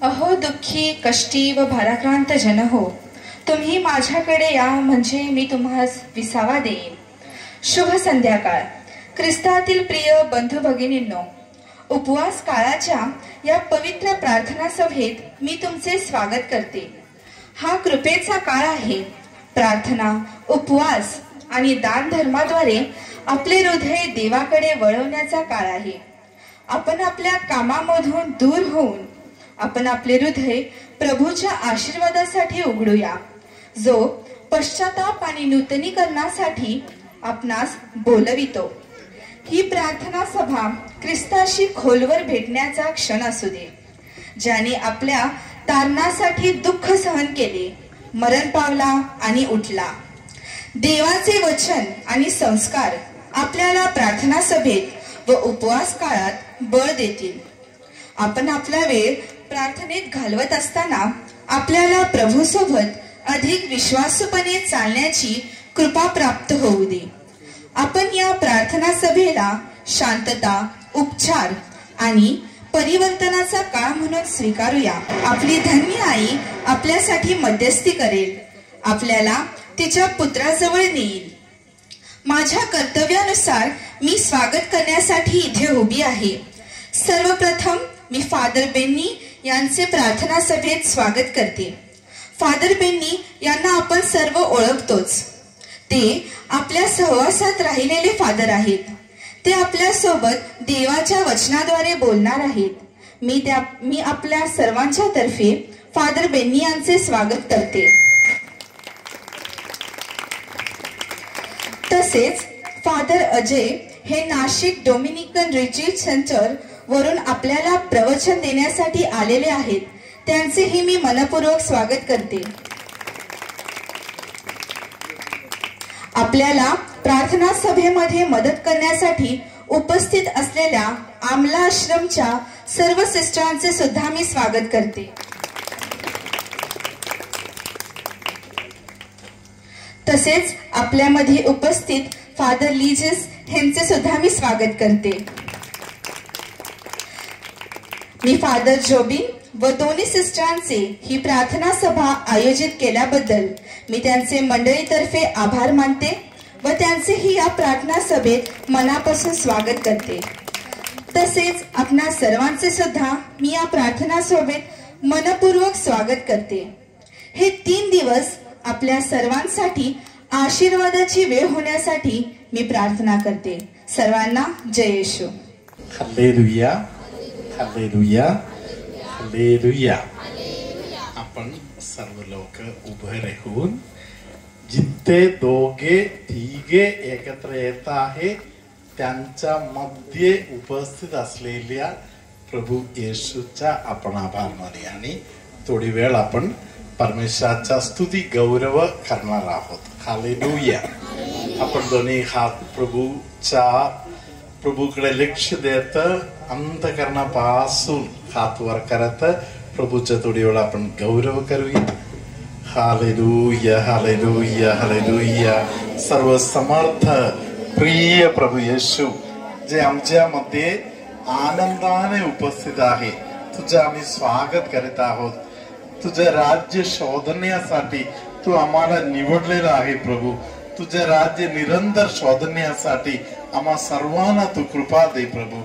अहो दुःखी कष्टी व भाराक्रांत जन हो, तुम्ही माझ्याकडे या म्हणजे मी तुम्हास विसावा देईन. शुभ संध्याकाळ. ख्रिस्तातील प्रिय बंधू भगिनींनो, उपवास काळाच्या या पवित्र प्रार्थना सभेत मी तुमचे स्वागत करते. हा कृपेचा काळ आहे. प्रार्थना, उपवास आणि दान धर्माद्वारे आपले हृदय देवाकडे वळवण्याचा काळ आहे. आपण आपल्या कामामधून दूर होऊन आपण आपले हृदय प्रभूच्या आशीर्वादासाठी उघडूया, जो पश्चाताप आणि नूतनीकरणासाठी आपणास बोलवितो. ही प्रार्थना सभा ख्रिस्ताशी खोलवर भेटण्याचा क्षण असू दे, ज्याने आपल्या तारणासाठी दुःख सहन केले, मरण पावला आणि उठला. देवाचे वचन आणि संस्कार आपल्याला प्रार्थना सभेत व उपवास काळात बळ देतील. आपण आपला वेळ प्रार्थनेत घालवत असताना आपल्याला प्रभूसोबत अधिक विश्वासूपणे चालण्याची कृपा प्राप्त होऊ दे. आपण या प्रार्थना सभेला शांतता, उपचार आणि परिवर्तनाचा काळ म्हणून स्वीकारूया. आपली धन्य आई आपल्यासाठी मध्यस्थी करेल, आपल्याला तिच्या पुत्राजवळ नेईल. माझ्या कर्तव्यानुसार मी स्वागत करण्यासाठी इथे उभी आहे. सर्वप्रथम मी फादर बेन्नी यांचे प्रार्थना सभेत स्वागत करते. फादर बेन्नी यांना आपण सर्व ओळखतोच. ते आपल्या सहवासात राहिलेले फादर आहेत. ते आपल्या सोबत देवाच्या वचनाद्वारे बोलणार आहेत. मी आपल्या सर्वांच्या तर्फे फादर बेन्नी यांचे स्वागत करते. तसेच फादर अजय हे नाशिक डोमिनिकन रिट्रीट सेंटर वरून आपल्याला प्रवचन देण्यासाठी आलेले आहेत. त्यांचेही मी मनपूर्वक स्वागत करते. आपल्याला प्रार्थना सभेमध्ये मदत करण्यासाठी उपस्थित असलेल्या आमला आश्रमच्या सर्व सिस्टरांचे सुद्धा मी स्वागत करते. तसेच आपल्यामध्ये उपस्थित फादर लीजेस यांचे सुद्धा मी स्वागत करते. मी फादर जोबिन व दोन्ही सिस्टरांचे ही प्रार्थना सभा आयोजित केल्याबद्दल मी त्यांचे मंडळीतर्फे आभार मानते व त्यांचेही या प्रार्थना सभेत मनापासून स्वागत करते. तसेच आपणा सर्वांचे सुद्धा मी या प्रार्थना सभेत मनपूर्वक स्वागत करते. हे 3 दिवस आपल्या सर्वांसाठी आशीर्वादाची वेळ होण्यासाठी मी प्रार्थना करते. सर्वांना जय येशू. हालेलुया, हालेलुया, हालेलुया. आपण सर्व लोक उभे राहून जिथे दोघे तिघे एकत्र येत आहे त्यांच्या मध्ये उपस्थित असलेल्या प्रभू येशूचा आपण आभार मानूया आणि थोडी वेळ आपण परमेश्वराचा स्तुती गौरव करणार आहोत. हालेलुया. आपण दोन्ही हात प्रभूकडे लक्ष देत अंतकरणापासून हात वर करत प्रभूचा थोडी वेळ आपण गौरव करूया. हालेलुया, हालेलुया, हालेलुया. सर्व समर्थ प्रिय प्रभू येशू जे आमच्या मध्ये आनंदाने उपस्थित आहे, तुझं आम्ही स्वागत करीत आहोत. तुझं राज्य शोधण्यासाठी तू आम्हाला निवडलेला आहे प्रभू. तुझे राज्य निरंतर शोधण्यासाठी आम्हा सर्वांना तू कृपा दे प्रभू.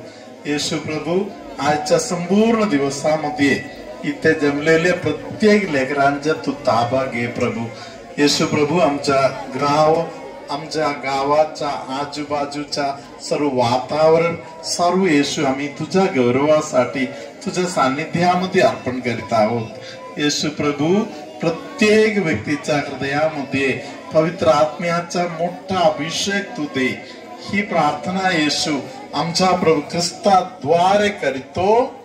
येशू प्रभू, आजच्या संपूर्ण दिवसामध्ये इथे जमलेल्या प्रत्येक लेकरांचा तू ताबा घे प्रभू. येशू प्रभू, आमच्या गावाच्या आजूबाजूच्या सर्व वातावरण सर्व येशू आम्ही तुझ्या गौरवासाठी तुझ्या सान्निध्यामध्ये अर्पण करीत आहोत. येशू प्रभू, प्रत्येक व्यक्तीच्या हृदयामध्ये पवित्र आत्म्याचा मोठा अभिषेक तू दे. ही प्रार्थना येशू आमच्या प्रभू ख्रिस्ताद्वारे करीतो.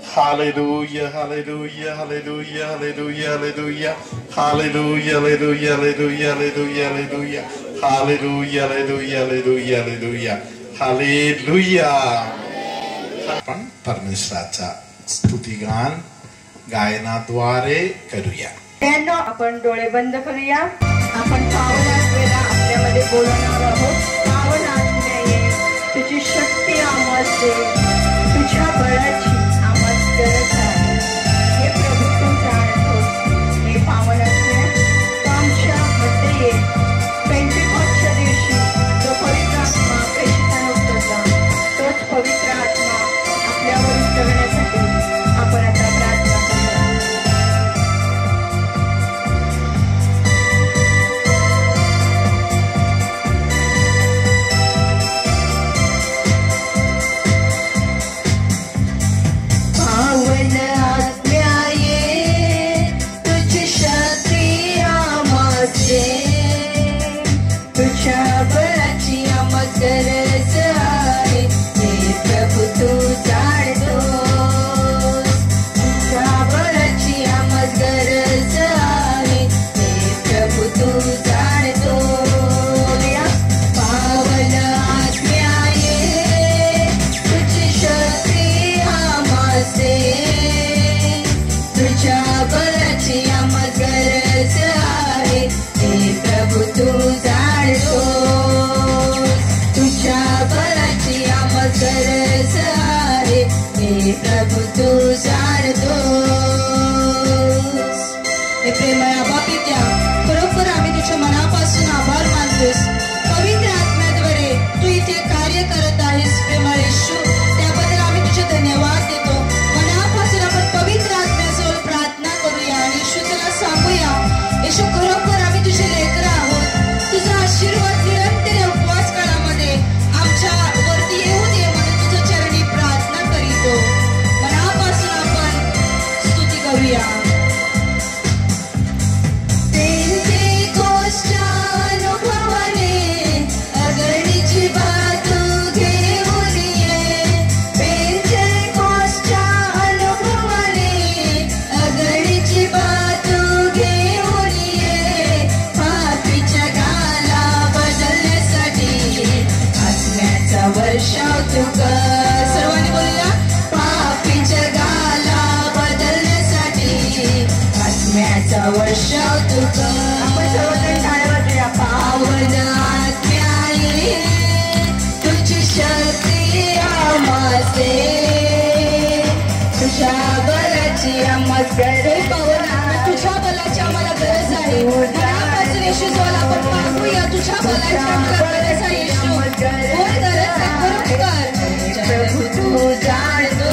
हालेलुया, हालेलुया, हालेलुया, हालेलुया, हालेलुया, हालेलुया, हालेलुया, हालेलुया, हालेलुया, हालेलुया, हालेलुया, हालेलुया, हालेलुया, हालेलुया, हालेलुया. आपण परमेश्वराचा स्तुतिगान गायनाद्वारे करूया. आपण डोळे बंद करूया. आपण पावन आत्मेला आपल्यामध्ये बोलवणार आहोत. पावन आत्म्याने तुझी शक्ती आम्हाला दे, तुझ्या बळाची आम्हाला गरज आहे. प्रेमळा बापित्या, खरोखर आम्ही तुझ्या मनापासून आभार मानतोस. पवित्र आत्म्याद्वारे तू इथे कार्य करत आहेस प्रेमळ येशू, त्याबद्दल आम्ही तुझे धन्यवाद देतो. मनापासून आपण पवित्र आत्म्याजवळ प्रार्थना करूया आणि येशू तुला सांगूया, येशू खरोखर आम्ही तुझे लेकरं आहोत. तुझा आशीर्वाद निरंतर या उपवास काळामध्ये आमच्या वरती येऊ दे म्हणून तुझ्या चरणी प्रार्थना करीतो. मनापासून आपण स्तुती करूया. सर्वांनी बोलूया, पापी जगाला बदलण्यासाठी आत्म्याचा वर्षाव तू कर. आपण सर्वजण टाळ्या वाजूया. पावन आत्म्याने तुझी शक्ती आम्हास दे, तुझ्या बलाची आम्हास गरज. पावन आत्मा तुझ्या बलाची आम्हाला गरज आहे. मनापासून येशू जवळ आपण मागूया, तुझ्या बलाची आम्हाला गरज आहे येशू. होय गरज आहे खरोखर. प्रभू तू जाणतो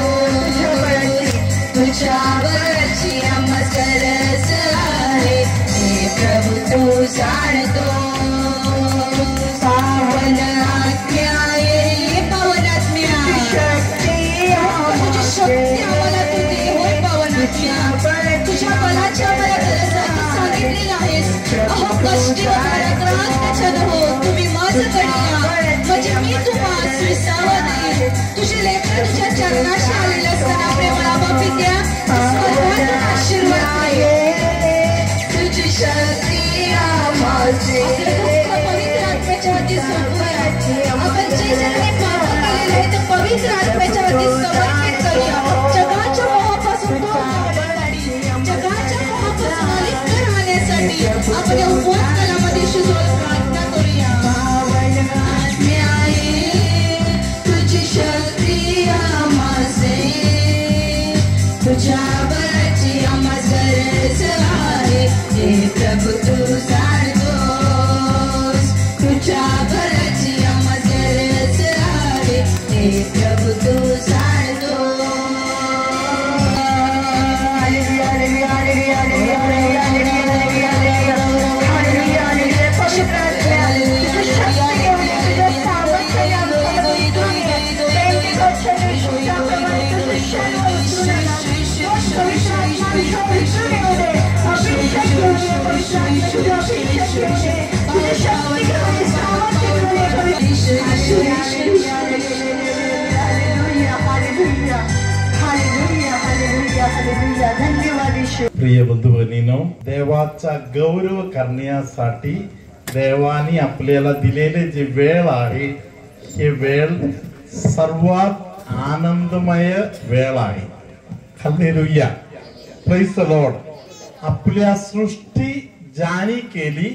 तुझ्या बलाची आम्हास गरज आहे. हे प्रभू तू जाणतो. पावन आत्म्या ये, पावन आत्म्या तुझी शक्ती आम्हाला तू दे. होय पावन आत्म्या तुझ्या बलाची आम्हाला गरज आहे. तू सांगितलेलं आहेस, अहो कष्टी व भाराक्रांत जन हो तुम्ही माझ्याकडे या, म्हणजे मी तुम्हास विसावा देईन. तुझे लेकरं तुझ्या चरणाशी आलेले असताना प्रेमळा बापित्या स्वर्गातून आशीर्वाद दे. तुझी शक्ती आम्हास दे. पवित्र आत्म्याच्या हाती सोपूया. आपण जे जणांनी पाप केलेले आहे ते पवित्र आत्म्याच्या हाती समर्पित करूया. जगाच्या मोहापासून जगाच्या मोहापासून अलिप्त राहण्यासाठी आपण या उपवास काळामध्ये शिजवून प्रार्थना करूया. तुझ्या बलाची आम्हास गरज आहे. हे प्रभू तू जाणतोस, तुझ्या बलाची आम्हास गरज आहे. हे प्रभू तू जाणतोस. प्रिय बंधू भगिनींनो, देवाचा गौरव करण्यासाठी देवाने आपल्याला दिलेले जे वेळ आहे, हे वेळ सर्वात आनंदमय वेळ आहे. Hallelujah, praise the Lord. आपल्या सृष्टी ज्याने केली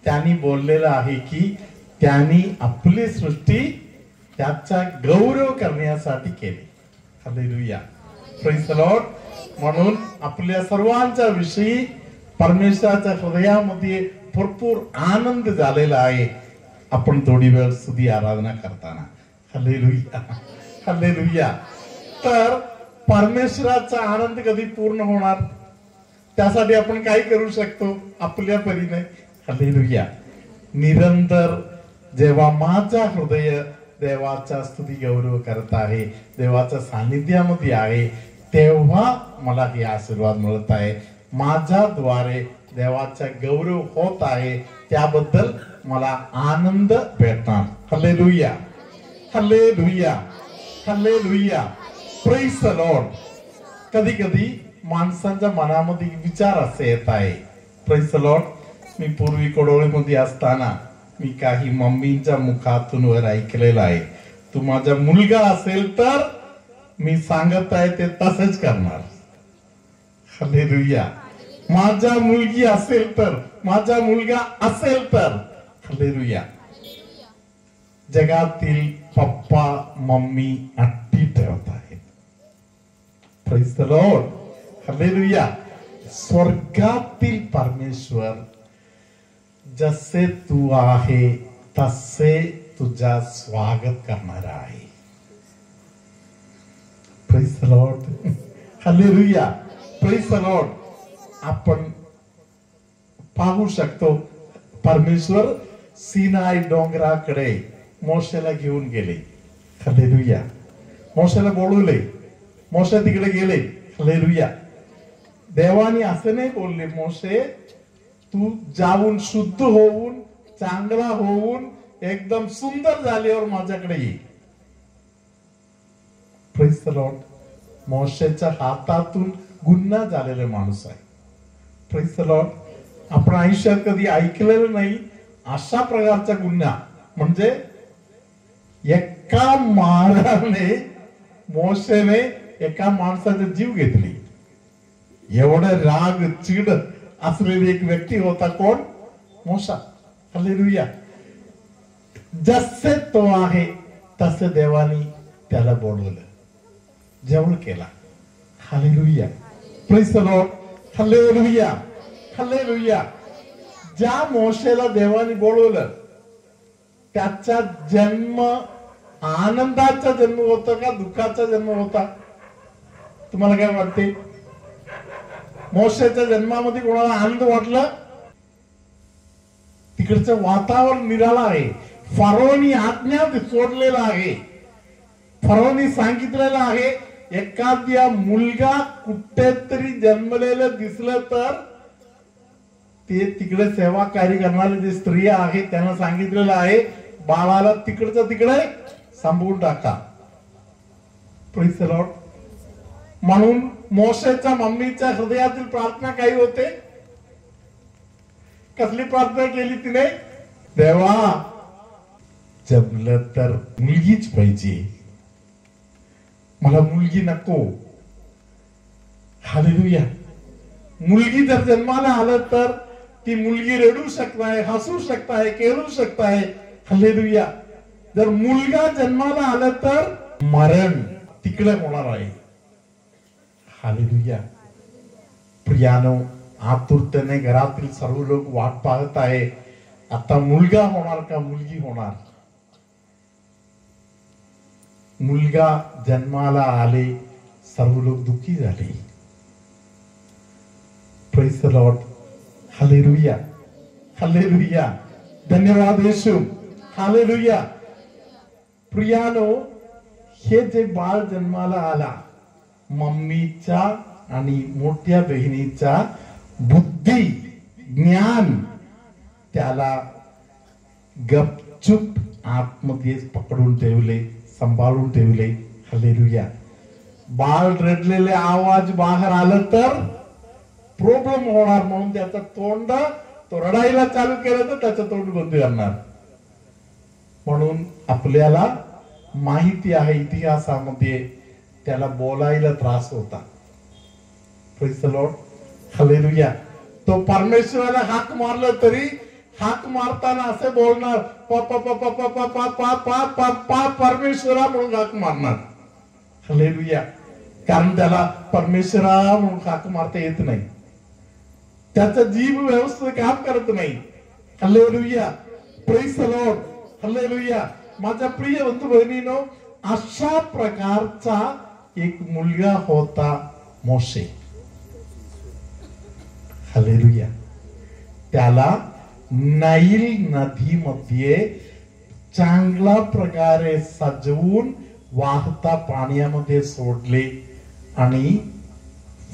त्यांनी बोललेलं आहे की त्यांनी आपली सृष्टी त्याचा गौरव करण्यासाठी केली. Hallelujah, praise the Lord. म्हणून आपल्या सर्वांच्या विषयी परमेश्वराच्या हृदयामध्ये भरपूर आनंद झालेला आहे. आपण थोडी वेळ स्तुती आराधना करताना. Hallelujah, hallelujah. तर परमेश्वराचा आनंद कधी पूर्ण होणार, त्यासाठी आपण काय करू शकतो आपल्या परीने. हालेलुया. निरंतर जेव्हा माझा हृदय देवाचा स्तुती गौरव करत आहे, देवाच्या सानिध्यामध्ये आहे, तेव्हा मला हे आशीर्वाद मिळत आहे. माझ्याद्वारे देवाचा गौरव होत आहे, त्याबद्दल मला आनंद भेटणार. हालेलुया, हालेलुया, हालेलुया. Praise the Lord. कधी कधी माणसांच्या मनामध्ये विचार असे येत आहे. Praise the Lord. मी पूर्वी कोडोळीमध्ये असताना मी काही मम्मींच्या मुखातून वर ऐकलेलं आहे, तू माझा मुलगा असेल तर मी सांगत आहे ते तसंच करणार. हालेलुया. माझा मुलगी असेल तर, माझा मुलगा असेल तर. हालेलुया. जगातील पप्पा मम्मी अट्टी ठेवत आहेत. Praise the Lord. हालेलुया. स्वर्गातील परमेश्वर जसे तू आहे तसे तुझा स्वागत करणार आहे. Praise the Lord. Hallelujah. Praise the Lord. आपण पाहू शकतो परमेश्वर सिनाई डोंगराकडे मोशेला घेऊन गेले. हालेलुया. मोशेला बोलवले, मोशे तिकडे गेले. हालेलुया. देवाने असं नाही बोलले, मोशे तू जाऊन शुद्ध होऊन चांगला होऊन एकदम सुंदर झाल्यावर माझ्याकडे ये. Praise the Lord. मोशेच्या हातातून गुन्हा झालेला माणूस आहे. Praise the Lord. आपण आयुष्यात कधी ऐकलेलं नाही अशा प्रकारचा गुन्हा. म्हणजे एका माराने मोशेने एका माणसाचा जीव घेतली. एवढं राग चिड असलेली एक व्यक्ती होता. कोण? मोशा. हालेलुया. जसे तो आहे तसे देवानी त्याला बोलवलं, जेवण केला. Hallelujah. Praise the Lord. Hallelujah. Hallelujah. ज्या मोशेला देवानी बोलवलं त्याचा जन्म आनंदाचा जन्म होता का दुःखाचा जन्म होता? तुम्हाला काय वाटते? मोशेच्या जन्मामध्ये कोणाला आनंद वाटला? तिकडचं वातावरण निराळं आहे. फरोनी आज्ञा सोडलेला आहे. फरोनी सांगितलेलं आहे एखाद्या मुलगा कुठेतरी जन्मलेलं दिसलं तर ते तिकडे सेवा कार्य करणारे जे स्त्रिया आहेत त्यांना सांगितलेलं आहे बाळाला तिकडचं तिकडे सांभाळून टाका. Praise the Lord. म्हणून मोशेच्या मम्मीच्या हृदयातील प्रार्थना काही होते? कसली प्रार्थना केली तिने? देवा जमलं तर मुलगीच पाहिजे, मला मुलगी नको. हालेलुया. मुलगी जर जन्माला आलं तर ती मुलगी रडू शकताय, हसू शकताय, खेळू शकताय. हालेलुया. जर मुलगा जन्माला आलं तर मरण तिकडे होणार आहे. हालेलुया. प्रियानो, आतुरतेने घरातील सर्व लोक वाट पाहत आहे आता मुलगा होणार का मुलगी होणार. मुलगा जन्माला आले, सर्व लोक दुःखी झाले. Praise the Lord. Hallelujah. Hallelujah. धन्यवाद येशू. हालेलुया. प्रियानो, हे जे बाळ जन्माला आला मम्मीच्या आणि मोठ्या बहिणीचा बुद्धी ज्ञान त्याला गपचूप आतमध्ये पकडून ठेवले, सांभाळून ठेवले. हालेलुया. बाळ रडलेले आवाज बाहेर आलं तर प्रॉब्लेम होणार म्हणून त्याचा तोंड तो रडायला चालू केलं तर त्याचं तोंड बंद करणार. म्हणून आपल्याला माहिती आहे इतिहासामध्ये त्याला बोलायला त्रास होता. Praise the Lord. हालेलुया. तो परमेश्वराला हाक मारलं तरी हाक मारताना असे बोलणार परमेश्वरा म्हणून हाक मारणार. हालेलुया. कारण त्याला परमेश्वरा म्हणून हाक मारता येत नाही. त्याचा जीव व्यवस्थित काम करत नाही. Hallelujah. Praise the Lord. Hallelujah. माझ्या प्रिय बंधू बहिणीनो, अशा प्रकारचा एक मुलगा होता मोशे. हालेलुया. त्याला नाईल नदीमध्ये चांगल्या प्रकारे सजवून वाहता पाण्यामध्ये सोडले आणि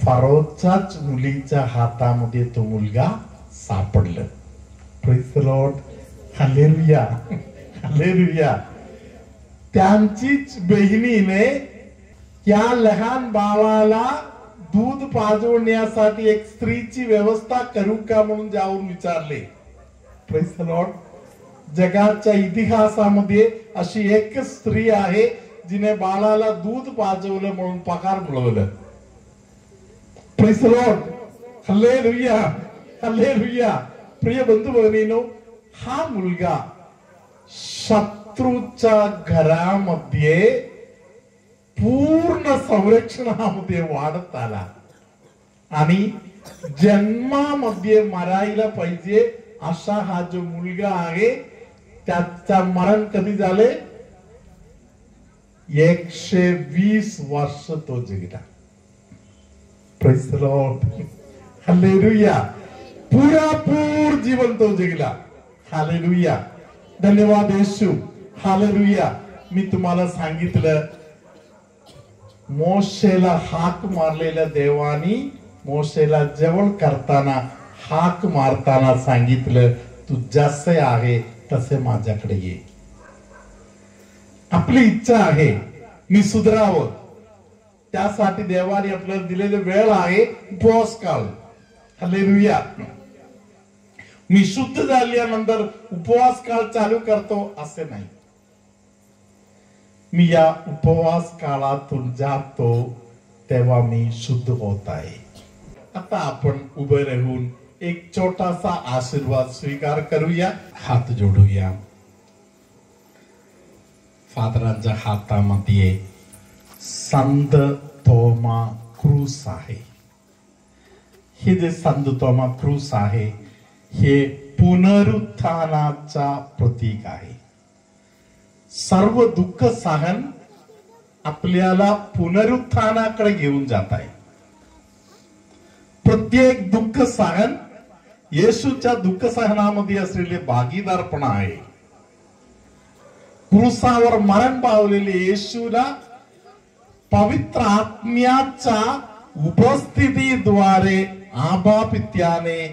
फरोच्याच मुलीच्या हातामध्ये तो मुलगा सापडला. Praise the Lord. Hallelujah. Hallelujah. त्यांचीच बहिणीने त्या लहान बाळाला दूध पाजवण्यासाठी एक स्त्रीची व्यवस्था करू का म्हणून जाऊन विचारले. Praise the Lord. जगाच्या इतिहासामध्ये अशी एक स्त्री आहे जिने बाळाला दूध पाजवलं म्हणून पगार मिळवलं. Praise the Lord. Hallelujah. Hallelujah. प्रिय बंधू भगिनींनो, हा मुलगा शत्रूच्या घरामध्ये पूर्ण संरक्षणामध्ये वाढत आला आणि जन्मामध्ये मरायला पाहिजे असा हा जो मुलगा आहे त्याचा मरण कधी झाले 120 वर्ष तो जगला. Praise the Lord. हालेलुया. पुरापूर जीवन तो जगला. हालेलुया. धन्यवाद येशू. हालेलुया. मी तुम्हाला सांगितलं मोशेला हाक मारलेल्या देवानी मोशेला जवळ करताना हाक मारताना सांगितलं तू जसे आहे तसे माझ्याकडे ये. आपली इच्छा आहे मी सुधरावं त्यासाठी देवाने आपल्याला दिलेले वेळ आहे उपवास काळ. हालेलुया. मी शुद्ध झाल्यानंतर उपवास काळ चालू करतो असे नाही. मी या उपवास काळातून जातो तेव्हा मी शुद्ध होत आहे. आता आपण उभे राहून एक छोटासा आशीर्वाद स्वीकार करूया. हात जोडूया. फादरांच्या हातामध्ये संत थोमा क्रूस आहे. हे जे संत थोमा क्रूस आहे हे पुनरुत्थानाचा प्रतीक आहे. सर्व दुःख सहन आपल्याला पुनरुत्थानाकडे घेऊन जात आहे. प्रत्येक दुःख सहन येशूच्या दुःख सहनामध्ये असलेले भागीदारपण आहे. क्रूसावर मरण पावलेले येशूला पवित्र आत्म्याच्या उपस्थितीद्वारे आबा पित्याने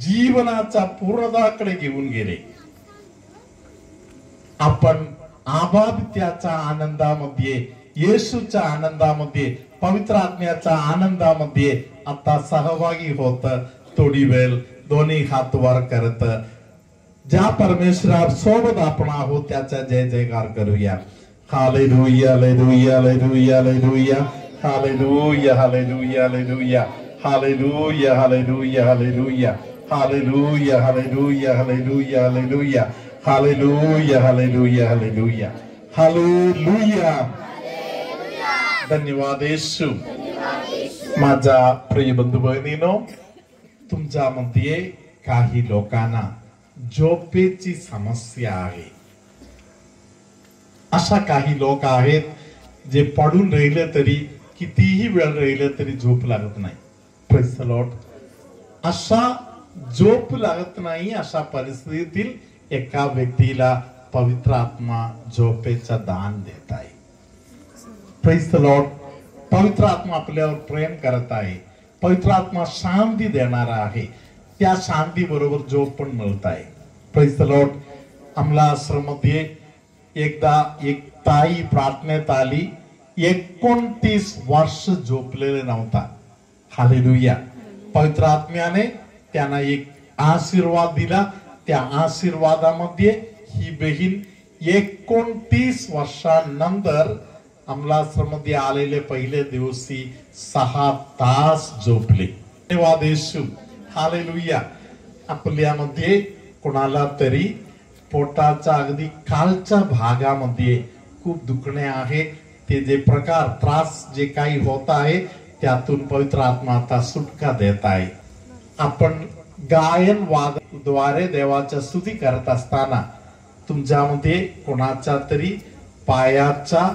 जीवनाच्या पूर्णताकडे घेऊन गेले. आपण आबा पित्याच्या आनंदामध्ये येशूच्या आनंदामध्ये पवित्र आत्म्याच्या आनंदामध्ये आता सहभागी होत थोडी वेळ दोन्ही हात वर करत ज्या परमेश्वरा सोबत आपण आहोत त्याचा जय जयकार करूया. हालेलुया हालेलुया हालेलुया हालेलुया हालेलुया हालेलुया हालेलुया हालेलुया हालेलुया हालेलुया हालेलुया हालेलुया हालेलुया हालेलुया हालेलुया हालेलुया हालेलुया हालेलुया. धन्यवाद येशू. माझा प्रिय बंधू बहिणीनो तुमच्यामध्ये काही लोकांना झोपेची समस्या आहे. अशा काही लोक आहेत जे पडून राहिले तरी कितीही वेळ राहिले तरी झोप लागत नाही. Praise the Lord. अशा झोप लागत नाही अशा परिस्थितीतील एका व्यक्तीला पवित्र आत्मा झोपेचा दान देत आहे. Praise the Lord. पवित्र आत्मा आपल्यावर प्रेम करत आहे. पवित्र आत्मा शांती देणारा आहे. त्या शांती बरोबर झोप पण मिळत आहे. Praise the Lord. आम्हाला आश्रममध्ये एकदा एक ताई प्रार्थनेत आली. 29 वर्ष झोपलेले नव्हता. हालेलुया. पवित्र आत्म्याने त्यांना एक आशीर्वाद दिला. त्या आशीर्वादामध्ये ही बहीण 29 वर्षानंतर आमलाश्रममध्ये आलेले पहिले दिवशी 6 तास झोपले. धन्यवाद येशू. हालेलुया. आपल्यामध्ये कोणाला तरी पोटाच्या अगदी खालच्या भागामध्ये खूप दुखणे आहे. ते जे प्रकार त्रास जे काही होत आहे त्यातून पवित्र आत्मा आता सुटका देत आहे. आपण गायन वाद्याद्वारे देवाच्या स्तुती करत असताना तुमच्यामध्ये कोणाच्या तरी पायाचा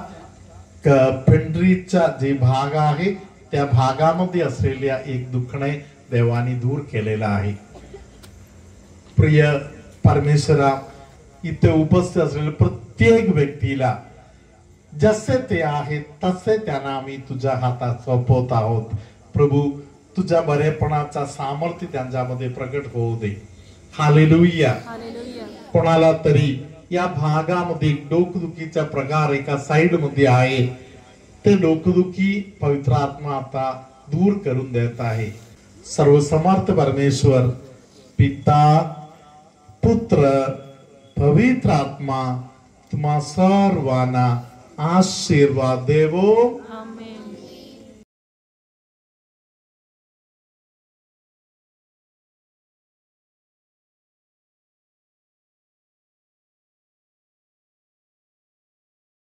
पेंढरीचा जे भाग आहे त्या भागामध्ये असलेल्या एक दुखणे देवानी दूर केलेला आहे. प्रिय परमेश्वरा इथे उपस्थित असलेल्या प्रत्येक व्यक्तीला जसे ते आहेत तसे त्यांना आम्ही तुझ्या हातात सोपवत आहोत. प्रभू तुझ्या बरेपणाचा सामर्थ्य त्यांच्यामध्ये प्रकट होऊ दे. हालेलुया. कोणाला तरी या भागामध्ये डोकदुखीचा प्रकार एका साइड मध्ये आहे ते डोकदुखी पवित्र आत्मा आता दूर करून देत आहे. सर्वसमर्थ परमेश्वर पिता पुत्र पवित्र आत्मा तुम्हा सर्वांना आशीर्वाद देवो.